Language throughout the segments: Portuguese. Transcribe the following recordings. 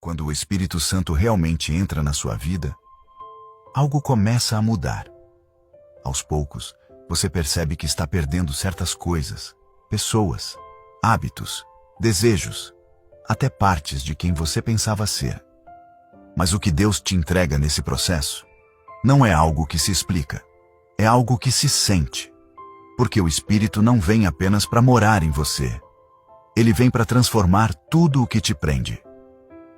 Quando o Espírito Santo realmente entra na sua vida, algo começa a mudar. Aos poucos, você percebe que está perdendo certas coisas, pessoas, hábitos, desejos, até partes de quem você pensava ser. Mas o que Deus te entrega nesse processo não é algo que se explica, é algo que se sente. Porque o Espírito não vem apenas para morar em você. Ele vem para transformar tudo o que te prende.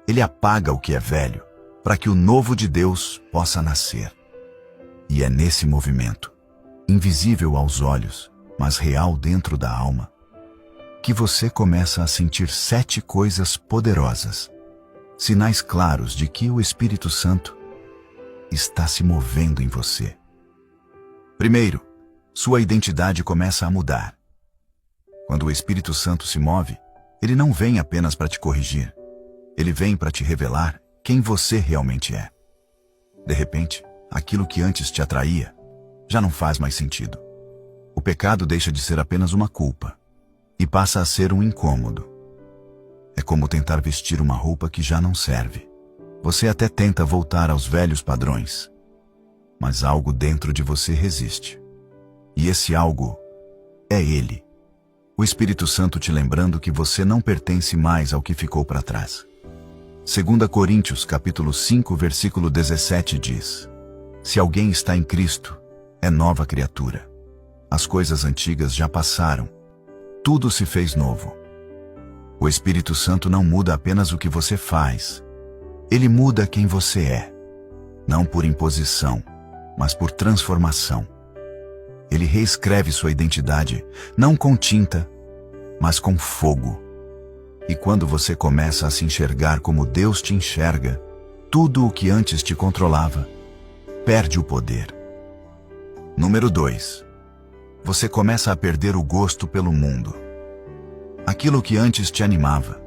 Ele apaga o que é velho, para que o novo de Deus possa nascer. E é nesse movimento, invisível aos olhos, mas real dentro da alma, que você começa a sentir 7 coisas poderosas, sinais claros de que o Espírito Santo está se movendo em você. Primeiro, sua identidade começa a mudar. Quando o Espírito Santo se move, ele não vem apenas para te corrigir. Ele vem para te revelar quem você realmente é. De repente, aquilo que antes te atraía já não faz mais sentido. O pecado deixa de ser apenas uma culpa e passa a ser um incômodo. É como tentar vestir uma roupa que já não serve. Você até tenta voltar aos velhos padrões, mas algo dentro de você resiste. E esse algo é Ele, o Espírito Santo te lembrando que você não pertence mais ao que ficou para trás. 2 Coríntios capítulo 5, versículo 17 diz: Se alguém está em Cristo, é nova criatura. As coisas antigas já passaram, tudo se fez novo. O Espírito Santo não muda apenas o que você faz, ele muda quem você é, não por imposição, mas por transformação. Ele reescreve sua identidade, não com tinta, mas com fogo. E quando você começa a se enxergar como Deus te enxerga, tudo o que antes te controlava perde o poder. Número 2. Você começa a perder o gosto pelo mundo. Aquilo que antes te animava,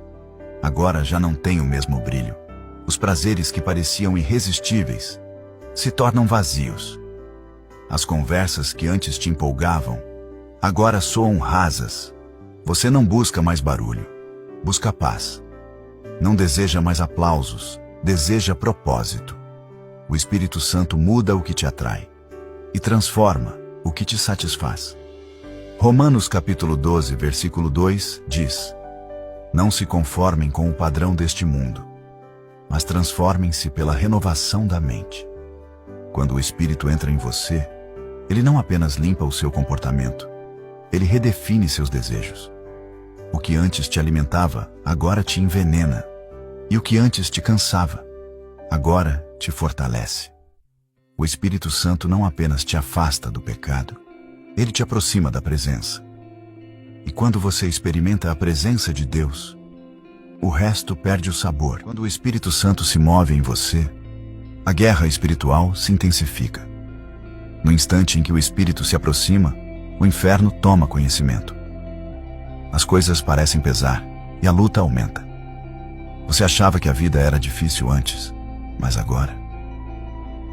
agora já não tem o mesmo brilho. Os prazeres que pareciam irresistíveis se tornam vazios. As conversas que antes te empolgavam, agora soam rasas. Você não busca mais barulho, busca paz. Não deseja mais aplausos, deseja propósito. O Espírito Santo muda o que te atrai e transforma o que te satisfaz. Romanos capítulo 12, versículo 2 diz: Não se conformem com o padrão deste mundo, mas transformem-se pela renovação da mente. Quando o Espírito entra em você, ele não apenas limpa o seu comportamento, ele redefine seus desejos. O que antes te alimentava, agora te envenena. E o que antes te cansava, agora te fortalece. O Espírito Santo não apenas te afasta do pecado, ele te aproxima da presença. E quando você experimenta a presença de Deus, o resto perde o sabor. Quando o Espírito Santo se move em você, a guerra espiritual se intensifica. No instante em que o Espírito se aproxima, o inferno toma conhecimento. As coisas parecem pesar e a luta aumenta. Você achava que a vida era difícil antes, mas agora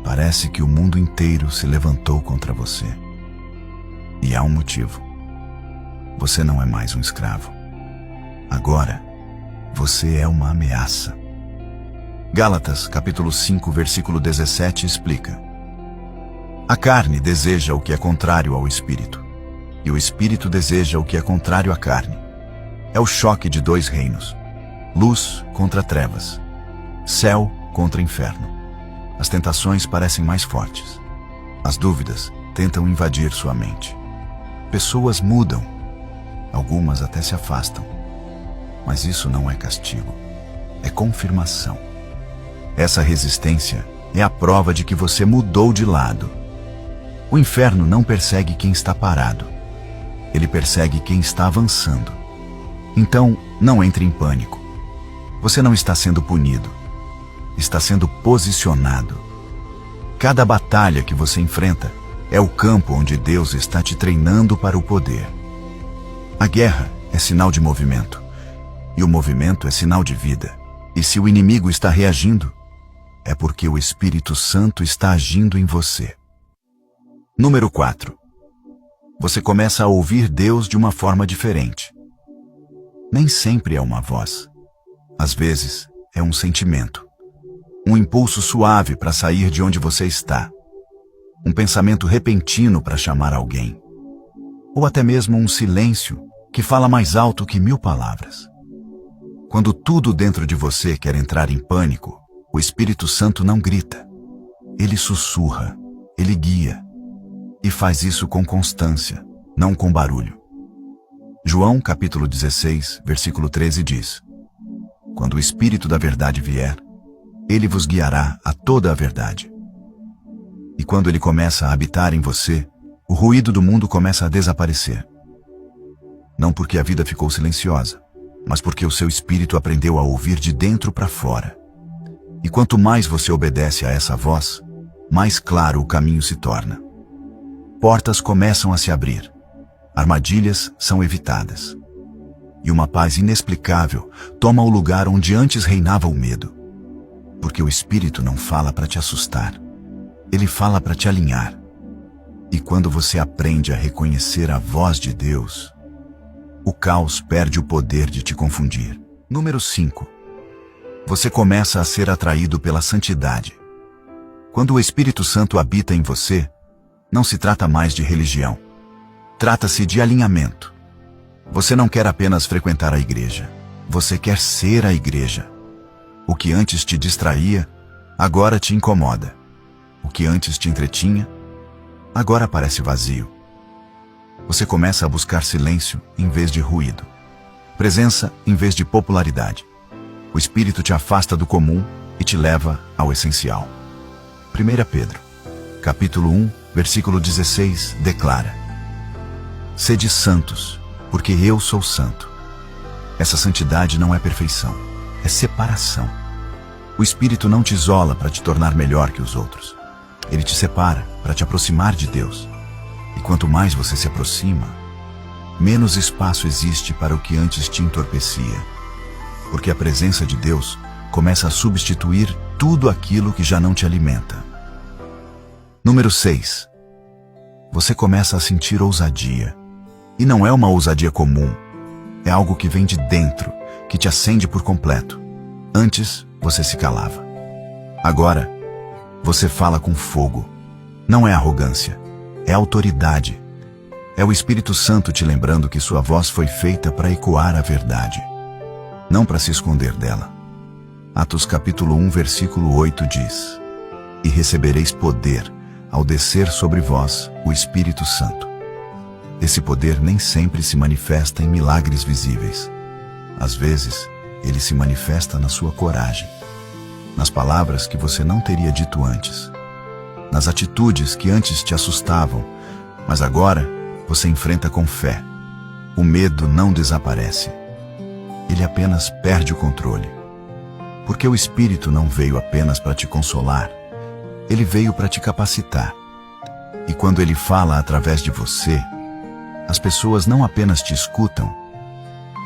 parece que o mundo inteiro se levantou contra você. E há um motivo. Você não é mais um escravo. Agora, você é uma ameaça. Gálatas, capítulo 5, versículo 17 explica: A carne deseja o que é contrário ao Espírito, e o Espírito deseja o que é contrário à carne. É o choque de 2 reinos: luz contra trevas, céu contra inferno. As tentações parecem mais fortes. As dúvidas tentam invadir sua mente. Pessoas mudam, algumas até se afastam. Mas isso não é castigo, é confirmação. Essa resistência é a prova de que você mudou de lado. O inferno não persegue quem está parado, ele persegue quem está avançando. Então, não entre em pânico. Você não está sendo punido, está sendo posicionado. Cada batalha que você enfrenta é o campo onde Deus está te treinando para o poder. A guerra é sinal de movimento, e o movimento é sinal de vida. E se o inimigo está reagindo, é porque o Espírito Santo está agindo em você. Número 4. Você começa a ouvir Deus de uma forma diferente. Nem sempre é uma voz. Às vezes, é um sentimento. Um impulso suave para sair de onde você está. Um pensamento repentino para chamar alguém. Ou até mesmo um silêncio que fala mais alto que 1000 palavras. Quando tudo dentro de você quer entrar em pânico, o Espírito Santo não grita. Ele sussurra, ele guia. E faz isso com constância, não com barulho. João capítulo 16, versículo 13 diz: Quando o Espírito da verdade vier, ele vos guiará a toda a verdade. E quando ele começa a habitar em você, o ruído do mundo começa a desaparecer. Não porque a vida ficou silenciosa, mas porque o seu espírito aprendeu a ouvir de dentro para fora. E quanto mais você obedece a essa voz, mais claro o caminho se torna. Portas começam a se abrir. Armadilhas são evitadas. E uma paz inexplicável toma o lugar onde antes reinava o medo. Porque o Espírito não fala para te assustar. Ele fala para te alinhar. E quando você aprende a reconhecer a voz de Deus, o caos perde o poder de te confundir. Número 5. Você começa a ser atraído pela santidade. Quando o Espírito Santo habita em você, não se trata mais de religião. Trata-se de alinhamento. Você não quer apenas frequentar a igreja. Você quer ser a igreja. O que antes te distraía, agora te incomoda. O que antes te entretinha, agora parece vazio. Você começa a buscar silêncio em vez de ruído. Presença em vez de popularidade. O Espírito te afasta do comum e te leva ao essencial. 1 Pedro, capítulo 1, versículo 16, declara: Sede santos, porque eu sou santo. Essa santidade não é perfeição, é separação. O Espírito não te isola para te tornar melhor que os outros. Ele te separa para te aproximar de Deus. E quanto mais você se aproxima, menos espaço existe para o que antes te entorpecia. Porque a presença de Deus começa a substituir tudo aquilo que já não te alimenta. Número 6. Você começa a sentir ousadia. E não é uma ousadia comum. É algo que vem de dentro, que te acende por completo. Antes, você se calava. Agora, você fala com fogo. Não é arrogância, é autoridade. É o Espírito Santo te lembrando que sua voz foi feita para ecoar a verdade, não para se esconder dela. Atos capítulo 1, versículo 8 diz: E recebereis poder ao descer sobre vós o Espírito Santo. Esse poder nem sempre se manifesta em milagres visíveis. Às vezes, ele se manifesta na sua coragem, nas palavras que você não teria dito antes, nas atitudes que antes te assustavam, mas agora você enfrenta com fé. O medo não desaparece. Ele apenas perde o controle. Porque o Espírito não veio apenas para te consolar, ele veio para te capacitar. E quando ele fala através de você, as pessoas não apenas te escutam,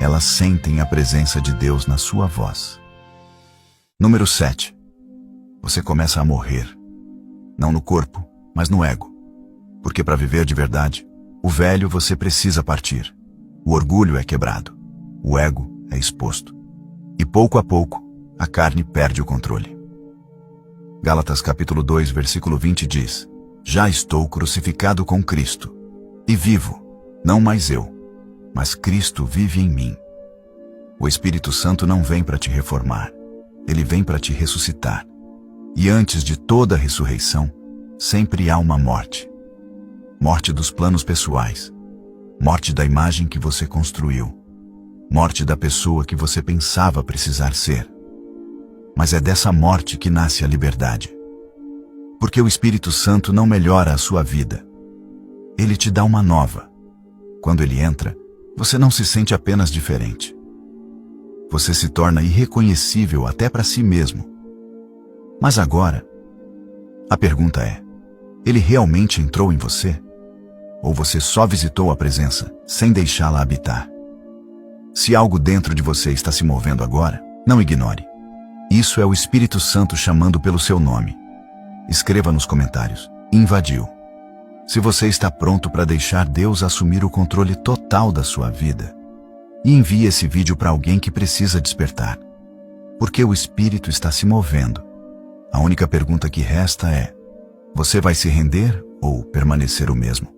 elas sentem a presença de Deus na sua voz. Número 7. Você começa a morrer. Não no corpo, mas no ego. Porque para viver de verdade, o velho você precisa partir. O orgulho é quebrado. O ego é exposto. E pouco a pouco, a carne perde o controle. Gálatas capítulo 2, versículo 20 diz: Já estou crucificado com Cristo. E vivo, não mais eu, mas Cristo vive em mim. O Espírito Santo não vem para te reformar. Ele vem para te ressuscitar. E antes de toda a ressurreição, sempre há uma morte. Morte dos planos pessoais. Morte da imagem que você construiu. Morte da pessoa que você pensava precisar ser. Mas é dessa morte que nasce a liberdade. Porque o Espírito Santo não melhora a sua vida. Ele te dá uma nova. Quando ele entra, você não se sente apenas diferente. Você se torna irreconhecível até para si mesmo. Mas agora, a pergunta é: ele realmente entrou em você? Ou você só visitou a presença, sem deixá-la habitar? Se algo dentro de você está se movendo agora, não ignore. Isso é o Espírito Santo chamando pelo seu nome. Escreva nos comentários: invadiu. Se você está pronto para deixar Deus assumir o controle total da sua vida, e envie esse vídeo para alguém que precisa despertar. porque o espírito está se movendo. A única pergunta que resta é: você vai se render ou permanecer o mesmo?